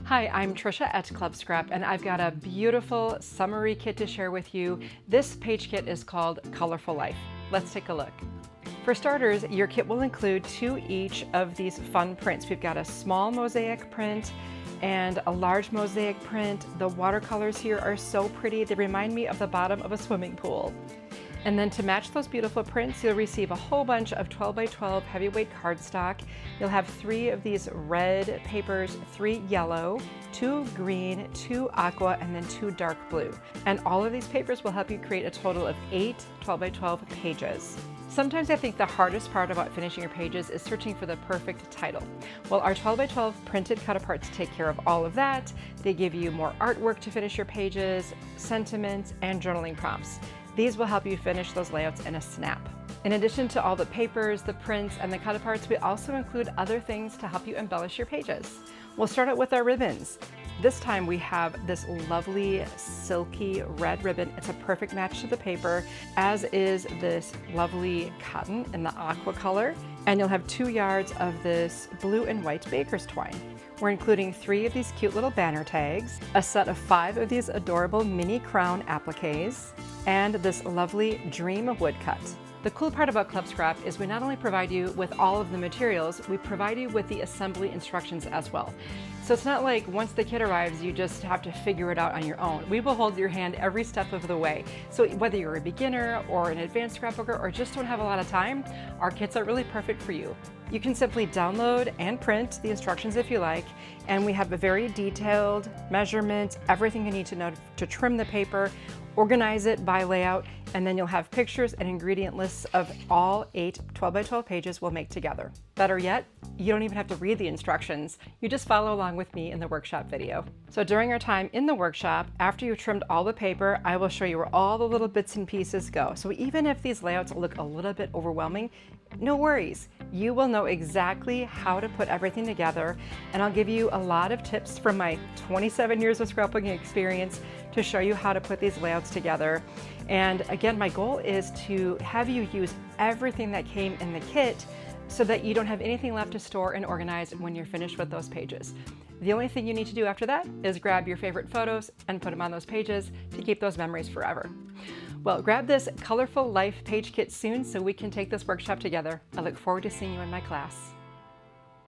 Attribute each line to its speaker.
Speaker 1: Hi, I'm Trisha at Club Scrap, and I've got a beautiful summery kit to share with you. This page kit is called Colorful Life. Let's take a look. For starters, your kit will include 2 each of these fun prints. We've got a small mosaic print and a large mosaic print. The watercolors here are so pretty. They remind me of the bottom of a swimming pool. And then to match those beautiful prints, you'll receive a whole bunch of 12 by 12 heavyweight cardstock. You'll have 3 of these red papers, 3 yellow, 2 green, 2 aqua, and then 2 dark blue. And all of these papers will help you create a total of 8 12 by 12 pages. Sometimes I think the hardest part about finishing your pages is searching for the perfect title. Well, our 12 by 12 printed cutaparts take care of all of that. They give you more artwork to finish your pages, sentiments, and journaling prompts. These will help you finish those layouts in a snap. In addition to all the papers, the prints, and the cutaparts, we also include other things to help you embellish your pages. We'll start out with our ribbons. This time we have this lovely silky red ribbon. It's a perfect match to the paper, as is this lovely cotton in the aqua color. And you'll have 2 yards of this blue and white baker's twine. We're including 3 of these cute little banner tags, a set of 5 of these adorable mini crown appliques, and this lovely dream woodcut. The cool part about Club Scrap is we not only provide you with all of the materials, we provide you with the assembly instructions as well. So it's not like once the kit arrives, you just have to figure it out on your own. We will hold your hand every step of the way. So whether you're a beginner or an advanced scrapbooker or just don't have a lot of time, our kits are really perfect for you. You can simply download and print the instructions if you like, and we have a very detailed measurements, everything you need to know to trim the paper, organize it by layout, and then you'll have pictures and ingredient lists of all 8 12 by 12 pages we'll make together. Better yet, you don't even have to read the instructions. You just follow along with me in the workshop video. So during our time in the workshop, after you've trimmed all the paper, I will show you where all the little bits and pieces go. So even if these layouts look a little bit overwhelming, no worries. You will know exactly how to put everything together, and I'll give you a lot of tips from my 27 years of scrapbooking experience to show you how to put these layouts together. And again, my goal is to have you use everything that came in the kit so that you don't have anything left to store and organize when you're finished with those pages. The only thing you need to do after that is grab your favorite photos and put them on those pages to keep those memories forever. Well, grab this Colorful Life page kit soon so we can take this workshop together. I look forward to seeing you in my class.